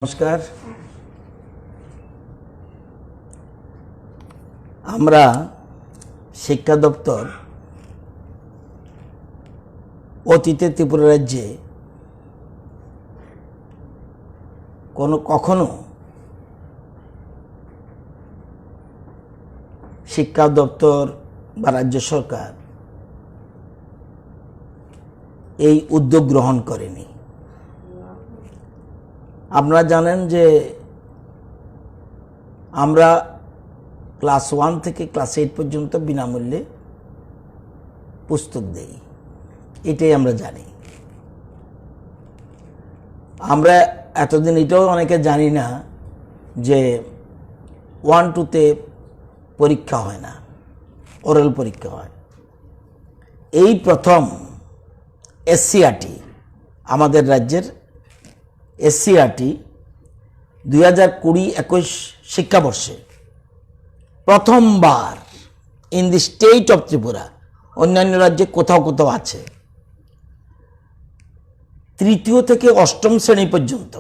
নমস্কার। আমরা শিক্ষা দপ্তর অতীতে ত্রিপুরা রাজ্যে কখনো শিক্ষা দপ্তর বা রাজ্য সরকার এই উদ্যোগ গ্রহণ করেনি। আপনারা জানেন যে আমরা ক্লাস 1 থেকে ক্লাস 8 পর্যন্ত বিনামূল্যে পুস্তক দেই, এটাই আমরা জানি। আমরা এতদিন এটাও অনেকে জানি না যে 1-2তে পরীক্ষা হয় না, ওরাল পরীক্ষা হয়। এই প্রথম এসসিআরটি আমাদের রাজ্যের এসসিআরটি 2020-21 শিক্ষাবর্ষে প্রথমবার in the state of Tripura, অন্যান্য রাজ্যে কোথাও কোথাও আছে, 3য় থেকে 8ম শ্রেণী পর্যন্ত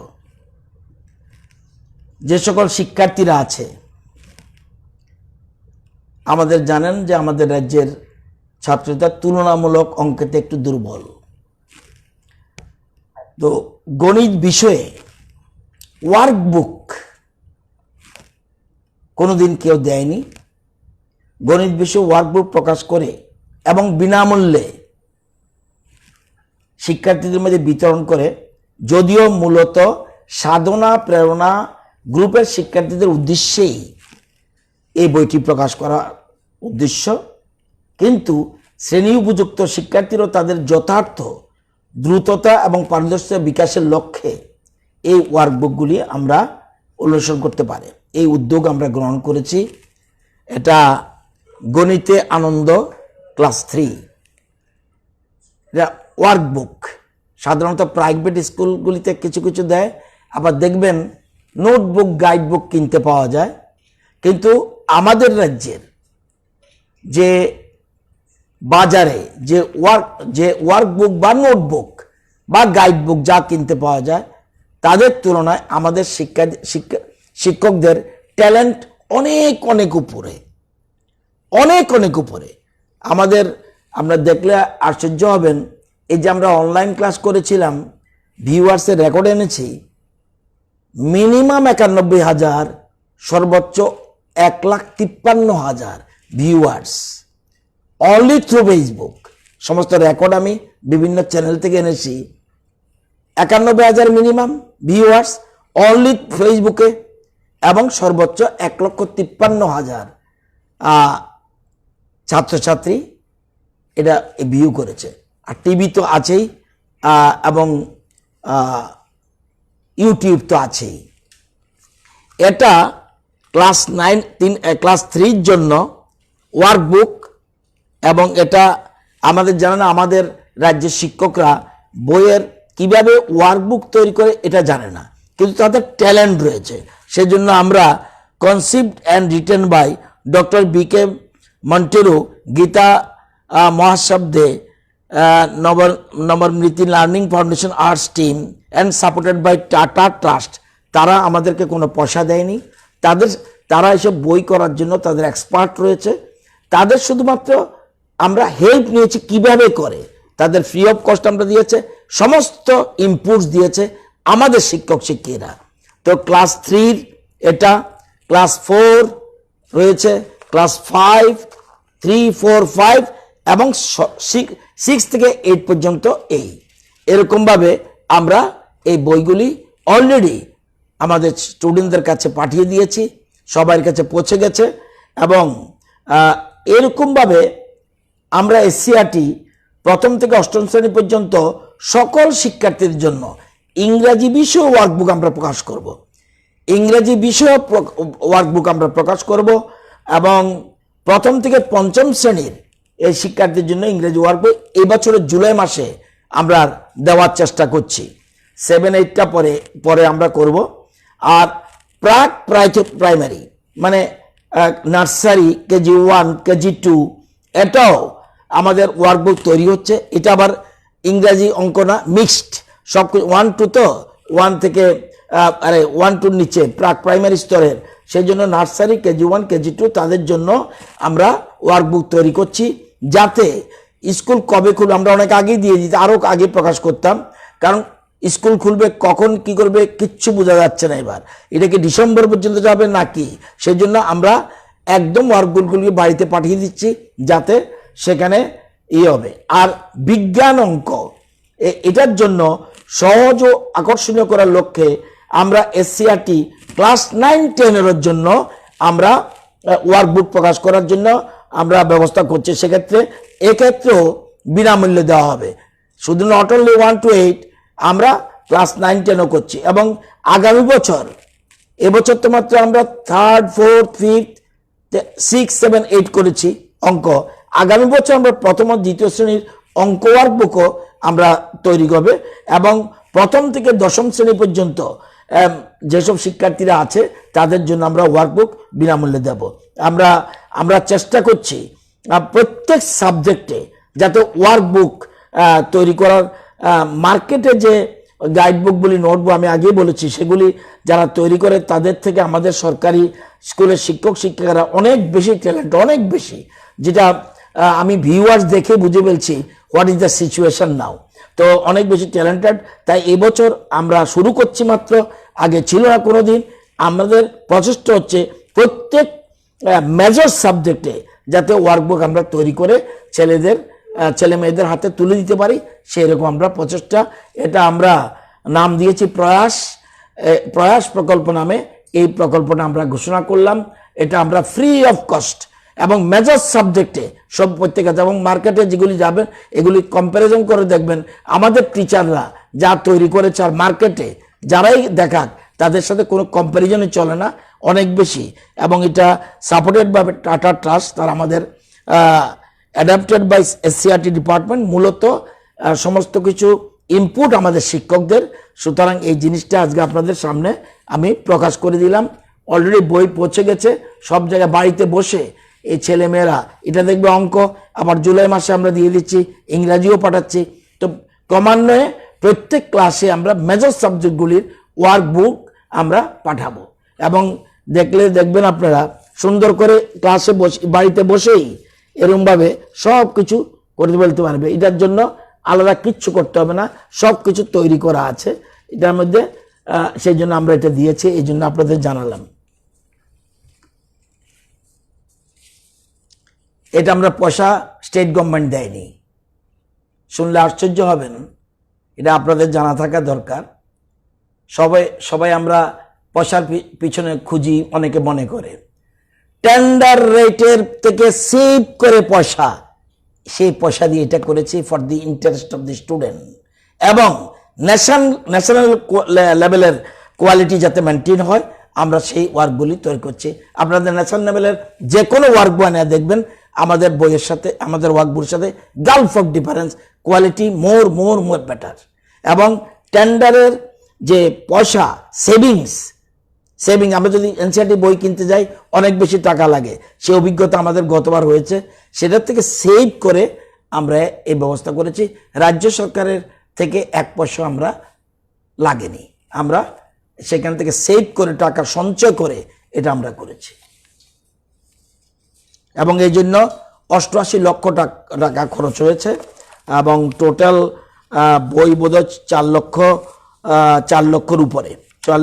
যে সকল শিক্ষার্থীরা আছে, আমাদের জানেন যে আমাদের রাজ্যের ছাত্ররা তুলনামূলক অঙ্কেতে একটু দুর্বল। তো গণিত বিষয়ে ওয়ার্কবুক কোনোদিন কেউ দেয়নি। গণিত বিষয়ে ওয়ার্কবুক প্রকাশ করে এবং বিনামূল্যে শিক্ষার্থীদের মধ্যে বিতরণ করে, যদিও মূলত সাধনা প্রেরণা গ্রুপের শিক্ষার্থীদের উদ্দেশ্যেই এই বইটি প্রকাশ করার উদ্দেশ্য, কিন্তু শ্রেণী উপযুক্ত শিক্ষার্থীরা তাদের যথার্থ দ্রুততা এবং পারদর্শিতা বিকাশের লক্ষ্যে এই ওয়ার্কবুকগুলি আমরা অনুসরণ করতে পারে এই উদ্যোগ আমরা গ্রহণ করেছি। এটা গণিতে আনন্দ ক্লাস 3 এটা ওয়ার্কবুক। সাধারণত প্রাইভেট স্কুলগুলিতে কিছু কিছু দেয়, আবার দেখবেন নোটবুক গাইডবুক কিনতে পাওয়া যায়, কিন্তু আমাদের রাজ্যের যে বাজারে যে ওয়ার্কবুক বা নোটবুক বা গাইডবুক যা কিনতে পাওয়া যায়, তাদের তুলনায় আমাদের শিক্ষকদের ট্যালেন্ট অনেক অনেক উপরে, অনেক অনেক উপরে। আমরা দেখলে আশ্চর্য হবেন, এই যে আমরা অনলাইন ক্লাস করেছিলাম, ভিউয়ার্সের রেকর্ড এনেছি, মিনিমাম 91,000, সর্বোচ্চ 1,53,000 ভিউয়ার্স অনলি থ্রু ফেসবুক। সমস্ত রেকর্ড আমি বিভিন্ন চ্যানেল থেকে এনেছি। 91,000 মিনিমাম ভিউয়ার্স অনলি ফেসবুকে, এবং সর্বোচ্চ 1,53,000 ছাত্রছাত্রী এটা ভিউ করেছে। আর টিভি তো আছেই, এবং ইউটিউব তো আছেই। এটা ক্লাস 3 জন্য ওয়ার্কবুক, এবং এটা আমাদের জানেন, আমাদের রাজ্যের শিক্ষকরা বইয়ের কিভাবে ওয়ার্কবুক তৈরি করে এটা জানে না, কিন্তু তাদের ট্যালেন্ট রয়েছে। সেজন্য আমরা conceived and written by doctor BK Monteiro, Geeta Mahashabde, নবমৃতি learning foundation arts team and supported by Tata trust, তারা আমাদেরকে কোনো পয়সা দেয়নি। তারা এসব বই করার জন্য তাদের এক্সপার্ট রয়েছে, তাদের শুধুমাত্র আমরা হেল্প নিয়েছি কিভাবে করে, তাদের ফ্রি অফ কস্ট আমরা দিয়েছে, সমস্ত ইনপুটস দিয়েছে আমাদের শিক্ষক শিক্ষিকারা। তো ক্লাস 3 এটা, ক্লাস 4 রয়েছে, ক্লাস 5, 3, 4, 5 এবং 6 থেকে 8 পর্যন্ত এরকমভাবে আমরা এই বইগুলি অলরেডি আমাদের স্টুডেন্টদের কাছে পাঠিয়ে দিয়েছি, সবার কাছে পৌঁছে গেছে। এবং এরকমভাবে আমরা এসসিআরটি 1ম থেকে 8ম শ্রেণী পর্যন্ত সকল শিক্ষার্থীদের জন্য ইংরাজি বিষয় ওয়ার্কবুক আমরা প্রকাশ করব, ইংরেজি বিষয় ওয়ার্কবুক আমরা প্রকাশ করব, এবং 1ম থেকে 5ম শ্রেণীর এই শিক্ষার্থীর জন্য ইংরেজি ওয়ার্কবুক এই বছরের জুলাই মাসে আমরা দেওয়ার চেষ্টা করছি। 7-8টা পরে আমরা করব। আর প্রাইমারি মানে নার্সারি, KG1, KG2, এটাও আমাদের ওয়ার্কবুক তৈরি হচ্ছে। এটা আবার ইংরাজি অঙ্ক না, মিক্সড, সব 1-2 তো 1 থেকে আরে 1-2 নিচে প্রাক প্রাইমারি স্তরের, সেই জন্য নার্সারি, KG1, KG2 তাদের জন্য আমরা ওয়ার্কবুক তৈরি করছি, যাতে স্কুল কবে খুলবে আমরা অনেক আগেই দিয়ে দিতে, আরও আগে প্রকাশ করতাম, কারণ স্কুল খুলবে কখন কি করবে কিচ্ছু বোঝা যাচ্ছে না। এবার এটা কি ডিসেম্বর পর্যন্ত যাবে নাকি, সেই জন্য আমরা একদম ওয়ার্কবুকগুলি বাড়িতে পাঠিয়ে দিচ্ছি, যাতে সেখানে হবে। আর বিজ্ঞান অঙ্ক এটার জন্য সহজ ও আকর্ষণীয় করার লক্ষ্যে আমরা SCRT ক্লাস 9-10 জন্য আমরা ওয়ার্কবুক প্রকাশ করার জন্য আমরা ব্যবস্থা করছি। সেক্ষেত্রে এক্ষেত্রেও বিনামূল্যে দেওয়া হবে। শুধু নট অনলি 1 to 8, আমরা ক্লাস 9-10ও করছি। এবং আগামী বছর, এবছর তো মাত্র আমরা 3rd, 4th, 5th, 6, 7, 8 করেছি অঙ্ক। আগামী বছর আমরা প্রথম ও দ্বিতীয় শ্রেণীর অঙ্ক ওয়ার্কবুকও আমরা তৈরি করবে, এবং প্রথম থেকে দশম শ্রেণী পর্যন্ত যেসব শিক্ষার্থীরা আছে তাদের জন্য আমরা ওয়ার্কবুক বিনামূল্যে দেব। আমরা চেষ্টা করছি প্রত্যেক সাবজেক্টে যাতে ওয়ার্কবুক তৈরি করার, মার্কেটে যে গাইডবুকগুলি, নোটবুক আমি আগেই বলেছি, সেগুলি যারা তৈরি করে তাদের থেকে আমাদের সরকারি স্কুলের শিক্ষক শিক্ষিকারা অনেক বেশি ট্যালেন্ট, অনেক বেশি, যেটা আমি ভিউয়ার্স দেখে বুঝে ফেলছি হোয়াট ইজ দ্য সিচুয়েশন নাও। তো অনেক বেশি ট্যালেন্টেড, তাই এবছর আমরা শুরু করছি মাত্র, আগে ছিল না কোনো দিন। আমাদের প্রচেষ্টা হচ্ছে প্রত্যেক মেজর সাবজেক্টে যাতে ওয়ার্কবুক আমরা তৈরি করে ছেলে মেয়েদের হাতে তুলে দিতে পারি, সেই রকম আমরা প্রচেষ্টা, এটা আমরা নাম দিয়েছি প্রয়াস প্রকল্প নামে। এই প্রকল্পটা আমরা ঘোষণা করলাম। এটা আমরা ফ্রি অফ কস্ট এবং মেজর সাবজেক্টে সব প্রত্যেকে, এবং মার্কেটে যেগুলি যাবেন এগুলি কম্প্যারিজন করে দেখবেন আমাদের টিচাররা যা তৈরি করেছে আর মার্কেটে যারাই দেখাক তাদের সাথে কোনো কম্প্যারিজনই চলে না, অনেক বেশি। এবং এটা সাপোর্টেড বাই টাটা ট্রাস্ট, তার আমাদের অ্যাডাপ্টেড বাই SCRT ডিপার্টমেন্ট, মূলত সমস্ত কিছু ইনপুট আমাদের শিক্ষকদের। সুতরাং এই জিনিসটা আজকে আপনাদের সামনে আমি প্রকাশ করে দিলাম। অলরেডি বই পৌঁছে গেছে সব জায়গায়, বাড়িতে বসে এই ছেলেমেয়েরা এটা দেখবে অঙ্ক, আবার জুলাই মাসে আমরা দিয়ে দিচ্ছি, ইংরাজিও পাঠাচ্ছি। তো ক্রমান্বয়ে প্রত্যেক ক্লাসে আমরা মেজর সাবজেক্টগুলির ওয়ার্কবুক আমরা পাঠাবো, এবং দেখবেন আপনারা সুন্দর করে ক্লাসে বাড়িতে বসেই এরকমভাবে সব কিছু করে বলতে পারবে। এটার জন্য আলাদা কিচ্ছু করতে হবে না, সব কিছু তৈরি করা আছে এটার মধ্যে। সেই জন্য আমরা এটা দিয়েছি, এই জন্য আপনাদের জানালাম। এটা আমরা পয়সা স্টেট গভর্নমেন্ট দেয়নি, শুনলে আশ্চর্য হবেন, এটা আপনাদের জানা থাকা দরকার। সবাই আমরা পয়সার পিছনে খুঁজি, অনেকে মনে করে টেন্ডার রেটের থেকে সেভ করে পয়সা, সেই পয়সা দিয়ে এটা করেছি for the interest of the student, এবং ন্যাশনাল লেভেলের কোয়ালিটি যাতে মেনটেন হয় আমরা সেই ওয়ার্কগুলি তৈরি করছি। আপনাদের ন্যাশনাল লেভেলের যে কোনো ওয়ার্ক বানিয়ে দেখবেন আমাদের বইয়ের সাথে, আমাদের ওয়ার্কবুকের সাথে Gulf of difference, quality more better. এবং টেন্ডারের যে পয়সা সেভিং, আমরা যদি NCERT বই কিনতে যাই অনেক বেশি টাকা লাগে, সে অভিজ্ঞতা আমাদের গতবার হয়েছে। সেটার থেকে সেভ করে আমরা এই ব্যবস্থা করেছি। রাজ্য সরকারের থেকে 1 পয়সা আমরা লাগেনি, আমরা সেখান থেকে সেভ করে টাকা সঞ্চয় করে এটা আমরা করেছি। এবং এই জন্য 88 লক্ষ টাকা খরচ হয়েছে, এবং টোটাল বই বোধহয় 4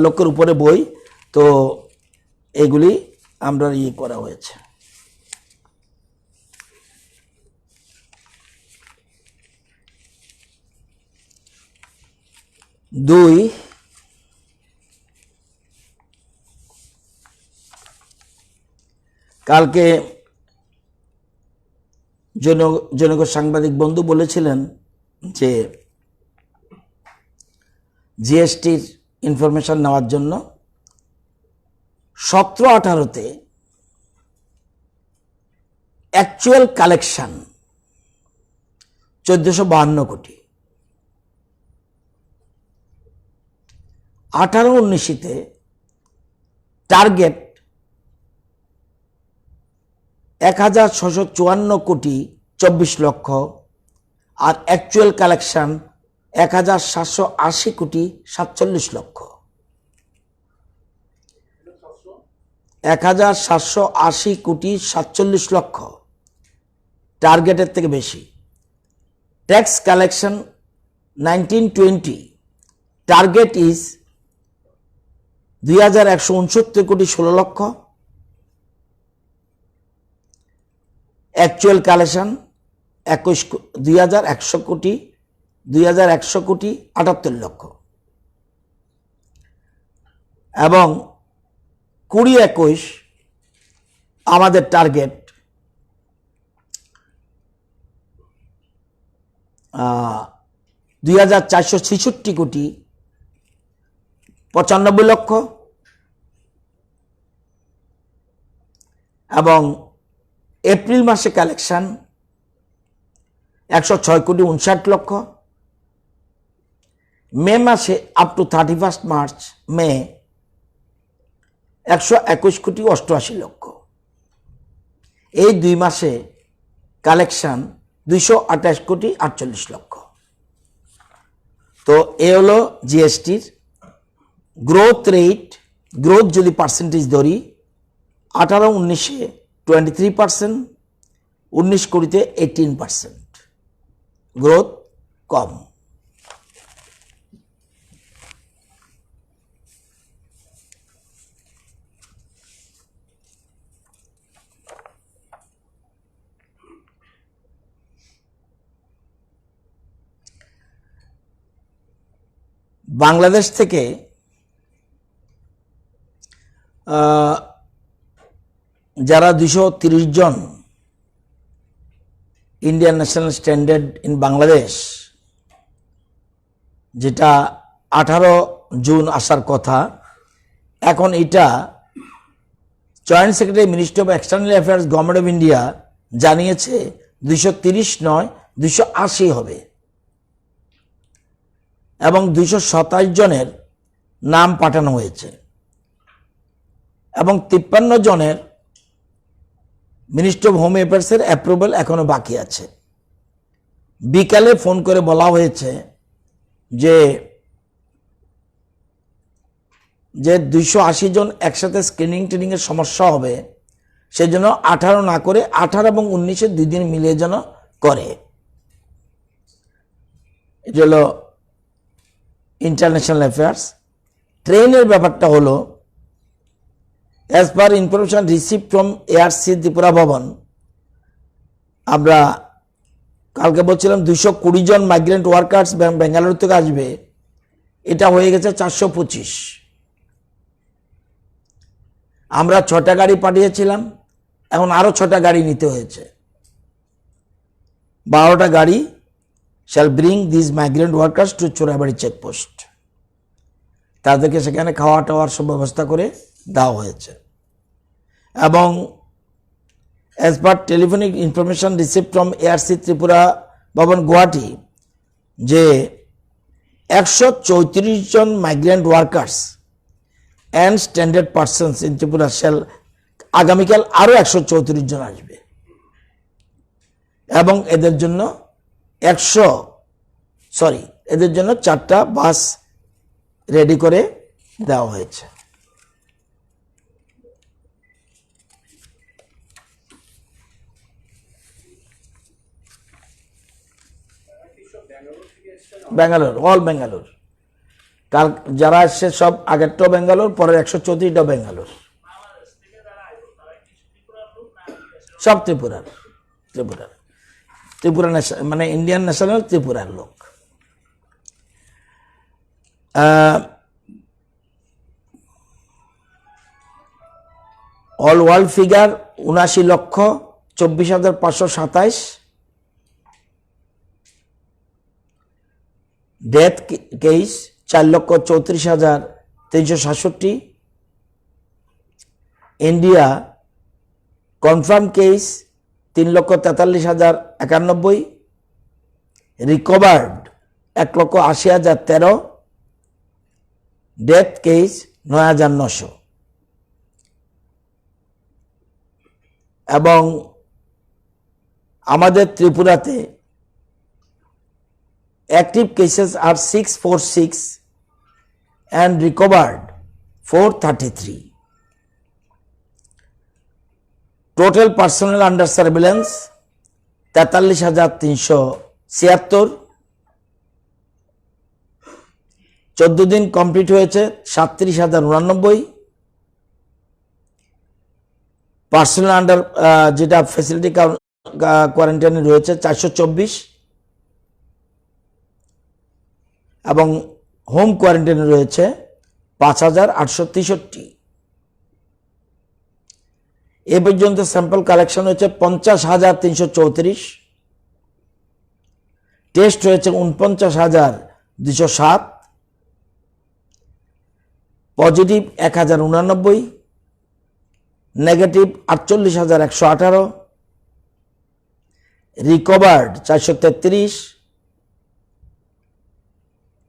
লক্ষের উপরে বই। তো এগুলি আমরা করা হয়েছে। দুই, কালকে জনক সাংবাদিক বন্ধু বলেছিলেন যে জিএসটির ইনফরমেশন নেওয়ার জন্য 17-18-তে অ্যাকচুয়াল কালেকশন 1452 কোটি, 18-19-তে টার্গেট 1654 কোটি 24 লক্ষ, আর অ্যাকচুয়াল কালেকশন 1780 কোটি 47 লক্ষ। 1780 কোটি 47 লক্ষ, টার্গেটের থেকে বেশি। ট্যাক্স কালেকশন 1920, টার্গেট ইজ 2169 কোটি 16 লক্ষ। অ্যাকচুয়াল কালেকশন 2100 কোটি 78 লক্ষ। এবং 2021 আমাদের টার্গেট 2466 কোটি 95 লক্ষ। এবং এপ্রিল মাসে কালেকশন 106 কোটি 59 লক্ষ। মে মাসে আপ টু 31 মার্চ মে 121 কোটি 88 লক্ষ। এই 2 মাসে কালেকশন 228 কোটি 48 লক্ষ। তো এ হলো জিএসটির গ্রোথ রেট। গ্রোথ যদি পার্সেন্টেজ ধরি 18-19-এ 23%, 19-20-তে 18%, গ্রোথ কম। বাংলাদেশ থেকে যারা 230 জন Indian national standard in Bangladesh, যেটা 18 জুন আসার কথা, এখন এটা joint secretary ministry of external affairs government of India জানিয়েছে 230 নয় 280 হবে। এবং 227 জনের নাম পাঠানো হয়েছে এবং 53 জনের মিনিস্ট্রি অফ হোম অ্যাফেয়ার্সের অ্যাপ্রুভাল এখনো বাকি আছে। বিকালে ফোন করে বলা হয়েছে যে 280 জন একসাথে স্ক্রিনিং ট্রেনিংয়ের সমস্যা হবে, সেজন্য 18 না করে 18 এবং 19-এ 2 দিন মিলিয়ে যেন করে। এটা হলো ইন্টারন্যাশনাল অ্যাফেয়ার্স। ট্রেনের ব্যাপারটা হলো, as per information receive from ARC Tripura ভবন, আমরা কালকে বলছিলাম 220 জন মাইগ্রেন্ট ওয়ার্কার্স বেঙ্গালুরু থেকে আসবে, এটা হয়ে গেছে 425। আমরা 6টা গাড়ি পাঠিয়েছিলাম, এখন আরো 6টা গাড়ি নিতে হয়েছে। 12টা গাড়ি shall bring these migrant workers to Churaibari checkpost. তাদেরকে সেখানে খাওয়া টাওয়ার সব ব্যবস্থা করে দেওয়া হয়েছে। এবং as per telephonic information receive from ARC Tripura Bhavan Guwahati, যে 134 জন migrant workers and standard persons in Tripura shall, আগামীকাল আরও 134 জন আসবে এবং এদের জন্য 4টা বাস রেডি করে দেওয়া হয়েছে। ব্যাঙ্গালোর, অল ব্যাঙ্গালোর। কাল যারা আসছে সব আগেরটাও ব্যাঙ্গালোর, পরের 134টা ব্যাঙ্গালোর, সব ত্রিপুরার। ত্রিপুরা মানে ইন্ডিয়ান ন্যাশনাল ত্রিপুরার লোক। All world figure 79,24,527। Death case 4,34,367। India confirm case 3,43,091। Recovered 1,80,013। Death case 9,900। এবং আমাদের ত্রিপুরাতে অ্যাক্টিভ কেসেস আর 646 and recovered 433। Total personal under surveillance 43,376, 14 দিন কমপ্লিট হয়েছে 37,089, পার্সোনাল আন্ডার যেটা ফ্যাসিলিটি কোয়ারেন্টাইনে রয়েছে 424, এবং হোম কোয়ারেন্টাইনে রয়েছে 5,863। এ পর্যন্ত স্যাম্পল কালেকশন হয়েছে 50,334, টেস্ট হয়েছে 49,207, positive 1,089, negative 48,118, recovered 433,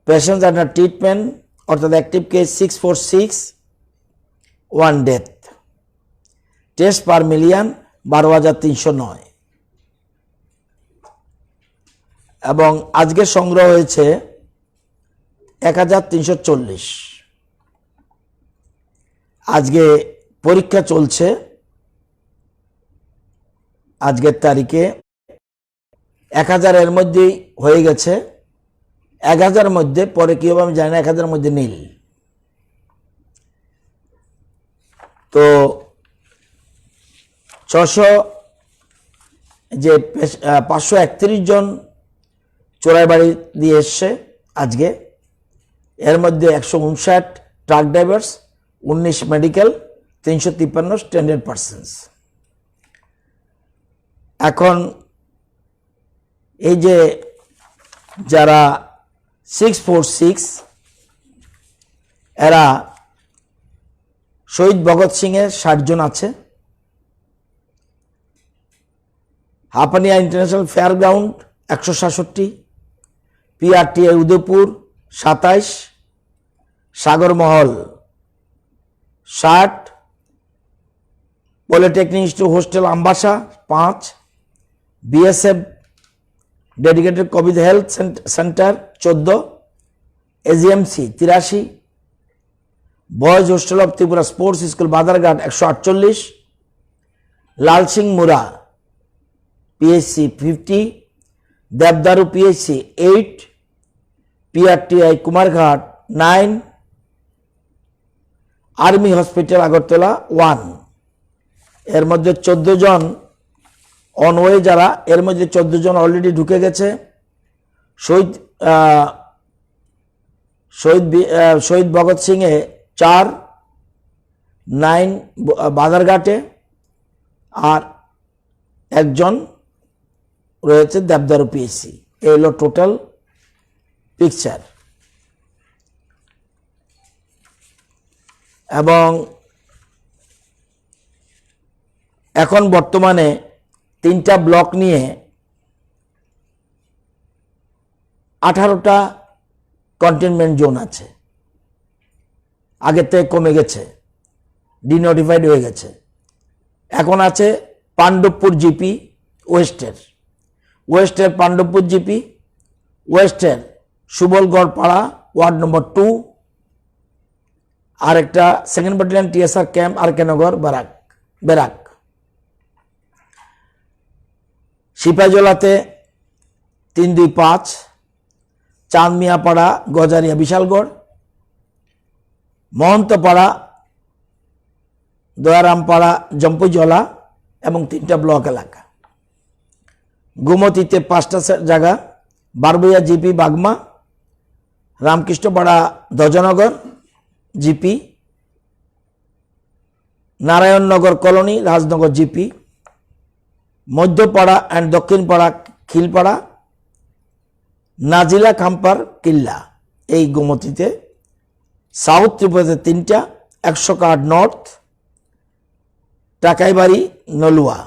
patients under treatment অর্থাৎ active case 646, 1 death, test per million 12,309, এবং আজকে সংগ্রহ হয়েছে 1,340। আজকে পরীক্ষা চলছে, আজকের তারিখে 1,000 এর মধ্যেই হয়ে গেছে, 1,000 মধ্যে পরে কি হবে আমি জানি না, 1,000 মধ্যে নীল। তো 531 জন চোরাইবাড়ি দিয়ে এসছে আজকে, এর মধ্যে 159 truck drivers, 19 medical, 353 standard persons. এখন এই যে যারা 646 এরা শহীদ ভগৎ সিং এর 60 জন আছে, Hapania international fair ground 167, PRTI Udaipur 27, Sagarmahal 60, polytechnic institute hostel Ambassa 5, BSF dedicated covid health centre 14, AGMC 83, boys hostel of Tripura sports school Badharghat 148, Lal Singh Mura PHC 50, Debdaru PHC 8, PRTI Kumarghat 9, army hospital Agartala 1। এর মধ্যে 14 জন অনওয়ে, যারা এর মধ্যে 14 জন অলরেডি ঢুকে গেছে। শহীদ ভগৎ সিং এ 4, 9 বাদারঘাটে, আর একজন রয়েছে দেবদারু পিএইচসি। এই হলো টোটাল পিকচার। এবং এখন বর্তমানে 3টা ব্লক নিয়ে 18টা কন্টেনমেন্ট জোন আছে, আগের থেকে কমে গেছে, ডিনোটিফাইড হয়ে গেছে। এখন আছে পাণ্ডবপুর জিপি ওয়েস্টের পাণ্ডবপুর জিপি, ওয়েস্টের সুবলগড় পাড়া ওয়ার্ড নম্বর 2, আর একটা 2nd battalion TSR camp RK Nagar barrack. সিপাহীজলাতে 325, চাঁদমিয়াপাড়া গজারিয়া বিশালগড়, মহন্তপাড়া দয়ারামপাড়া জম্পুজলা এবং 3টা ব্লক এলাকা। গোমতীতে 5টা জায়গা, Barbaiya GP Bagma, Ramkrishnapara Dhwajanagar GP, Narayannagar colony Rajnagar GP, Madhyapara and Dakshinpara Khilpara, Najila Khampar Killa এই গোমতীতে। সাউথ ত্রিপুরাতে 3টা, 100 নর্থ, টাকাইবাড়ি নলুয়া,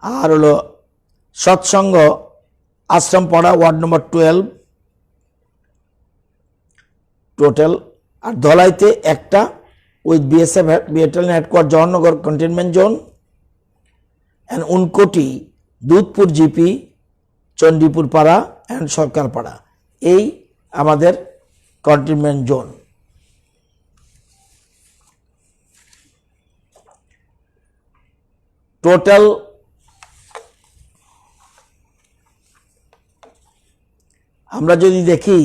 আর হলো Satsang Ashrampara ward number 12 total. আর ধলাইতে 1টা with BSF battalion headquarter Jawaharnagar containment zone, and Unakoti Dudhpur GP, Chandipur পাড়া অ্যান্ড সরকার পাড়া, এই আমাদের কন্টেনমেন্ট জোন। টোটাল আমরা যদি দেখি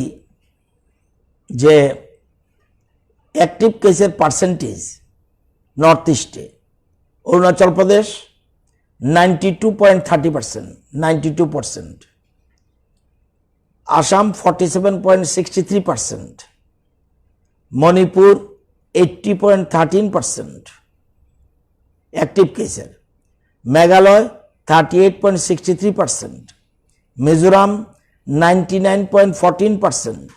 যে অ্যাক্টিভ কেসের পার্সেন্টেজ নর্থ ইস্টে অরুণাচল প্রদেশ 92.30%, 92%, আসাম 47.63%, মণিপুর 80.13% অ্যাক্টিভ কেসের, মেঘালয় 38.63%, মিজোরাম 99.14%,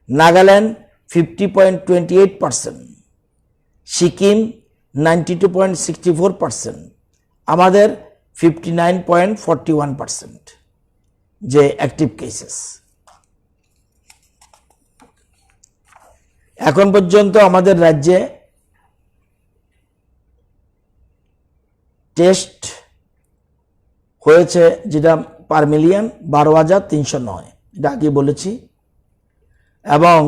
নাগাল্যান্ড 50.28%, সিকিম 92.64%, আমাদের 59.41% যে অ্যাক্টিভ কেসেস। এখন পর্যন্ত আমাদের রাজ্যে টেস্ট হয়েছে যেটা পার মিলিয়ন 12,309, এটা আগে বলেছি, এবং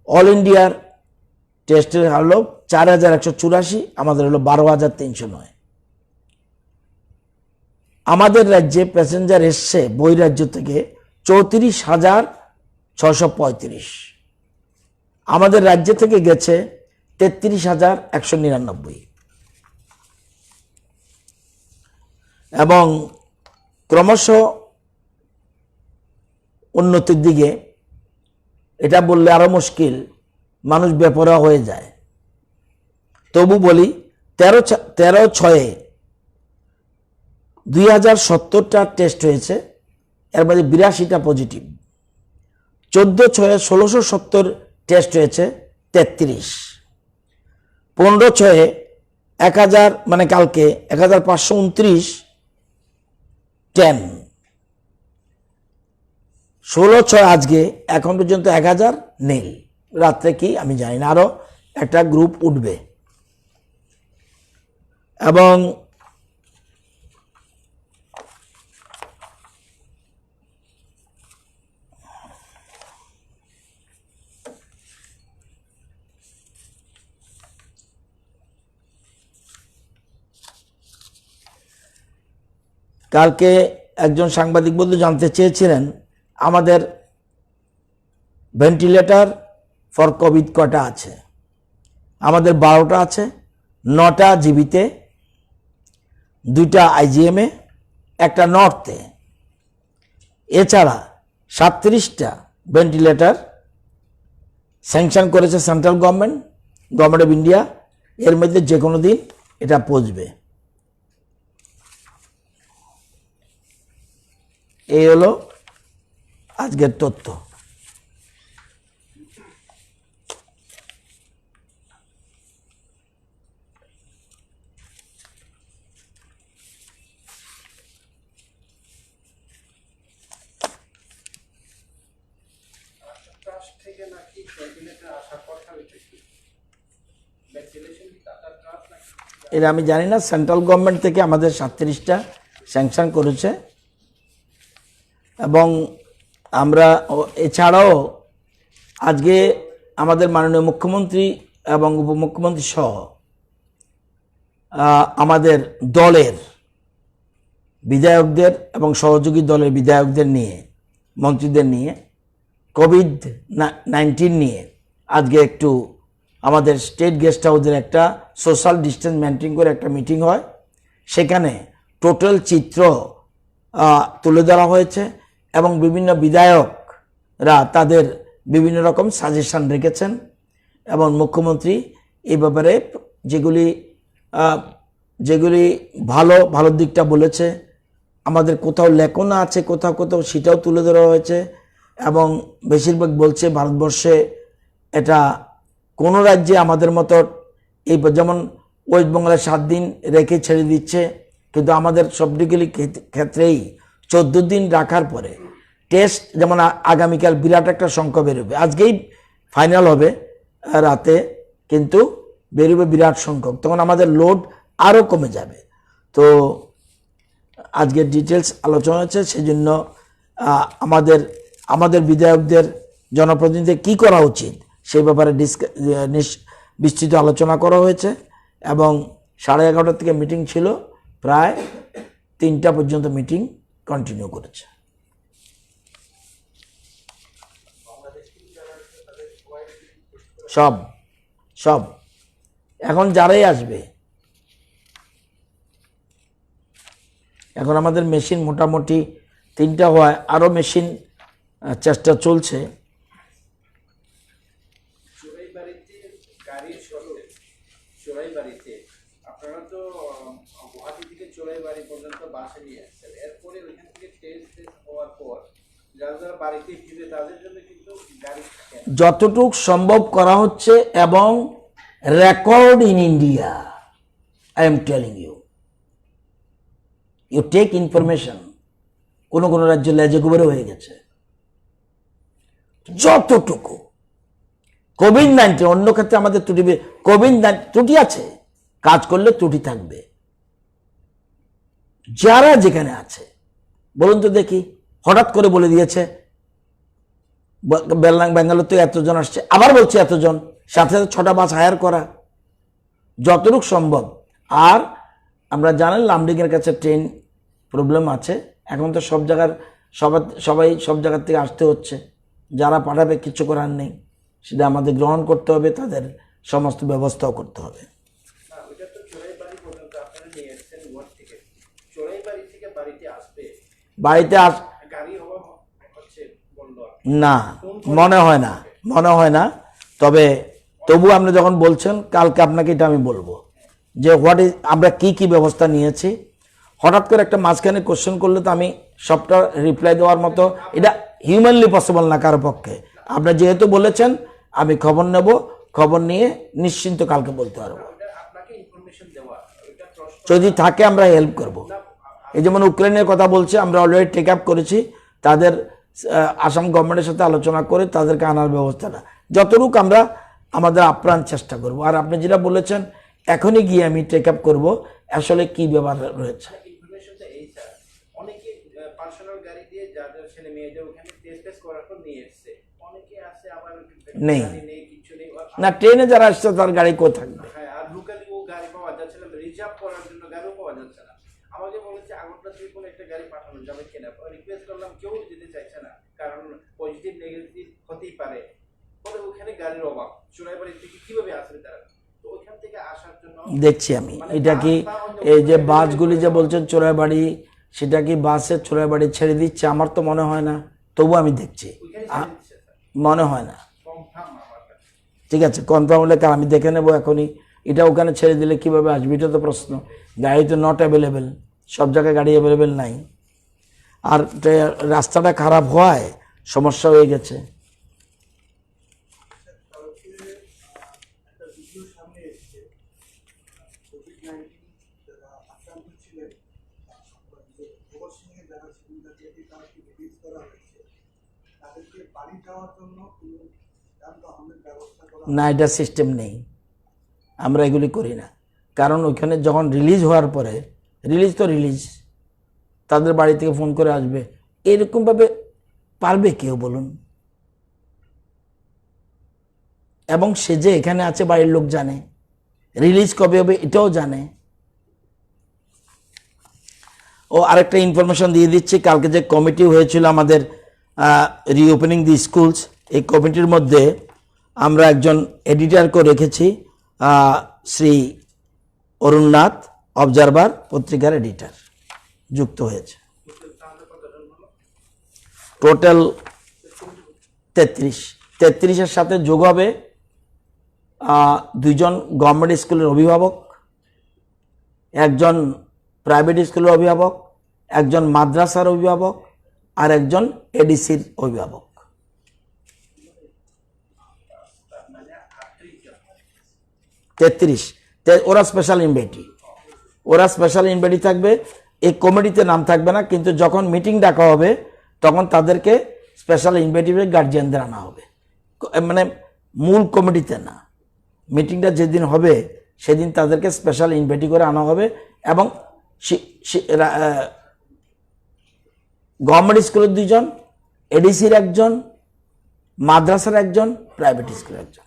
অল ইন্ডিয়ার টেস্টের হলো 4,184, আমাদের হলো 12,309। আমাদের রাজ্যে প্যাসেঞ্জার এসছে বহিরাজ্য থেকে 34,635, আমাদের রাজ্য থেকে গেছে 33,199, এবং ক্রমশ উন্নতির দিকে। এটা বললে আরো মুশকিল, মানুষ বেপরোয়া হয়ে যায়। তবু বলি 13/6 2070টা টেস্ট হয়েছে, এর মধ্যে 82টা পজিটিভ। 14/6 1670 টেস্ট হয়েছে 33, 15/6 1000 মানে কালকে 1529 10, 16/6 আজকে এখন পর্যন্ত 1000 নেই। রাত্রে কি আমি জানি না, আরো একটা গ্রুপ উঠবে। এবং কালকে একজন সাংবাদিক বন্ধু জানতে চেয়েছিলেন আমাদের ভেন্টিলেটর ফর কোভিড কটা আছে। আমাদের 12টা আছে, 9টা জিবিতে, 2টা আইজিএমে, একটা নর্থে। এছাড়া 37টা ভেন্টিলেটর স্যাংশন করেছে সেন্ট্রাল গভর্নমেন্ট অফ ইন্ডিয়া। এর মধ্যে যে কোনো দিন এটা পৌঁছবে। এই হলো আজকের তথ্য। এটা আমি জানি না, সেন্ট্রাল গভর্নমেন্ট থেকে আমাদের 37টা স্যাংশন করেছে, এবং আমরা এছাড়াও আজকে আমাদের মাননীয় মুখ্যমন্ত্রী এবং উপমুখ্যমন্ত্রী সহ আমাদের দলের বিধায়কদের এবং সহযোগী দলের বিধায়কদের নিয়ে, মন্ত্রীদের নিয়ে কোভিড-19 নিয়ে আজকে একটু আমাদের স্টেট গেস্ট হাউসের একটা সোশ্যাল ডিস্টেন্স মেনটেন করে একটা মিটিং হয়। সেখানে টোটাল চিত্র তুলে ধরা হয়েছে, এবং বিভিন্ন বিধায়করা তাদের বিভিন্ন রকম সাজেশন রেখেছেন, এবং মুখ্যমন্ত্রী এই ব্যাপারে যেগুলি ভালো দিকটা বলেছে, আমাদের কোথাও লেখনা আছে কোথাও কোথাও সেটাও তুলে ধরা হয়েছে। এবং বেশিরভাগ বলছে ভারতবর্ষে এটা কোনো রাজ্যে আমাদের মতো এই যেমন ওয়েস্ট বেঙ্গলে 7 দিন রেখে ছেড়ে দিচ্ছে, কিন্তু আমাদের সবগুলি ক্ষেত্রেই 14 দিন রাখার পরে টেস্ট, যেমন আগামীকাল বিরাট একটা সংখ্যা বেরোবে, আজকেই ফাইনাল হবে রাতে, কিন্তু বেরোবে বিরাট সংখ্যক, তখন আমাদের লোড আরও কমে যাবে। তো আজকের ডিটেলস আলোচনা হচ্ছে, সেই জন্য আমাদের বিধায়কদের জনপ্রতিনিধিদের কী করা উচিত সেই ব্যাপারে বিস্তৃত আলোচনা করা হয়েছে, এবং 11:30 থেকে মিটিং ছিল, প্রায় 3টা পর্যন্ত মিটিং কন্টিনিউ করেছে। সব সব এখন যারাই আসবে, এখন আমাদের মেশিন মোটামুটি 3টা হওয়ায় আরও মেশিন চেষ্টা চলছে। আপনারা তো গুয়াহাটি থেকে চোরাইবাড়ি পর্যন্ত বাসে নিয়ে আসছেন, এরপরে ওইখান থেকে টেস্ট হওয়ার পর যারা যারা বাড়িতে ফিরবে তাদের জন্য কিন্তু গাড়ি থাকে না। যতটুক সম্ভব করা হচ্ছে এবং record in India, I am telling you, you take information. কোন কোন রাজ্য লেজে গোবরে হয়ে গেছে। যতটুকু কোভিড-19, অন্য ক্ষেত্রে আমাদের ত্রুটি, কোভিড-19 ত্রুটি আছে, কাজ করলে ত্রুটি থাকবে। যারা যেখানে আছে বলুন তো দেখি, হঠাৎ করে বলে দিয়েছে ব্যাঙ্গালোর থেকে এতজন আসছে, আবার বলছে এতজন, সাথে সাথে 6টা বাস হায়ার করা, যতটুক সম্ভব। আর আমরা জানেন লামডিংয়ের কাছে ট্রেন প্রবলেম আছে, এখন তো সব জায়গার সবাই সব জায়গার থেকে আসতে হচ্ছে, যারা পাঠাবে কিছু করার নেই, সেটা আমাদের গ্রহণ করতে হবে, তাদের সমস্ত ব্যবস্থাও করতে হবে। বাড়িতে না, মনে হয় না, তবে তবু আপনি যখন বলছেন, কালকে আপনাকে এটা আমি বলবো যে আমরা কি ব্যবস্থা নিয়েছি। হঠাৎ করে একটা মাঝখানে কোশ্চেন করলে তো আমি সবটা রিপ্লাই দেওয়ার মতো, এটা হিউম্যানলি পসিবল না কারো পক্ষে। আপনি যেহেতু বলেছেন, আমি খবর নেব, খবর নিয়ে নিশ্চিন্ত কালকে বলতে পারবো। যদি থাকে আমরা হেল্প করব। এই যেমন ইউক্রেনের কথা বলছে, আমরা অলরেডি টেক আপ করেছি, তাদের আসাম গভর্নমেন্টের সাথে আলোচনা করে তাদেরকে আনার ব্যবস্থাটা যতটুকু আমরা আমাদের আপ্রাণ চেষ্টা করব। আর আপনি যেটা বলেছেন, এখনই গিয়ে আমি টেক আপ করবো আসলে কি ব্যাপার রয়েছে। নেই না, ট্রেনে যারা আসছে তার গাড়ি কোথায় থাকবে? আমাকে বলেছে আগরতলা থেকে কোনো একটা গাড়ি পাঠানো যাবে কিনা, রিকোয়েস্ট করলাম, কেউ যেতে চাইছে না, কারণ পজিটিভ নেগেটিভ হতেই পারে। পরে ওখানে গাড়ির অভাব, চোরাইবাড়ি থেকে কিভাবে আসবে তারা? তো ওইখান থেকে আসার জন্য দেখছি আমি এটা কি, এই যে বাসগুলি যে বলছেন চোরাইবাড়ি, সেটা কি বাসের চোরাইবাড়ি ছেড়ে দিচ্ছে? আমার তো মনে হয় না, তবু আমি দেখছি, মনে হয় না। ঠিক আছে, কনফার্ম হলে আমি দেখে নেবো এখনই। এটা ওখানে ছেড়ে দিলে কিভাবে আসবে, এটা তো প্রশ্ন। গাড়ি তো নট অ্যাভেলেবেল, সব জায়গায় গাড়ি অ্যাভেলেবেল নাই। আর রাস্তাটা খারাপ হওয়ায় সমস্যা হয়ে গেছে। না, এটা সিস্টেম নেই, আমরা এগুলি করি না। কারণ ওইখানে যখন রিলিজ হওয়ার পরে, রিলিজ তো রিলিজ, তাদের বাড়ি থেকে ফোন করে আসবে, এরকমভাবে পারবে কেউ বলুন? এবং সে যে এখানে আছে বাড়ির লোক জানে, রিলিজ কবে হবে এটাও জানে। ও আরেকটা ইনফরমেশন দিয়ে দিচ্ছি, কালকে যে কমিটি হয়েছিল আমাদের রিওপেনিং দি স্কুলস, এই কমিটির মধ্যে আমরা একজন এডিটরকে রেখেছি, শ্রী অরুণনাথ, অবজারভার পত্রিকার এডিটর যুক্ত হয়েছে। টোটাল 33-এর সাথে যোগ হবে 2জন গভর্নমেন্ট স্কুলের অভিভাবক, একজন প্রাইভেট স্কুলের অভিভাবক, একজন মাদ্রাসার অভিভাবক, আর একজন এডিসির অভিভাবক। 33। ওরা স্পেশাল ইনভাইটি থাকবে। এই কমিটিতে নাম থাকবে না, কিন্তু যখন মিটিং ডাকা হবে তখন তাদেরকে স্পেশাল ইনভাইটিভে গার্জিয়ানদের আনা হবে, মানে মূল কমিটিতে না। মিটিংটা যেদিন হবে সেদিন তাদেরকে স্পেশাল ইনভাইটি করে আনা হবে, এবং গভর্নমেন্ট স্কুলের 2জন, এডিসির একজন, মাদ্রাসার একজন, প্রাইভেট স্কুলের একজন।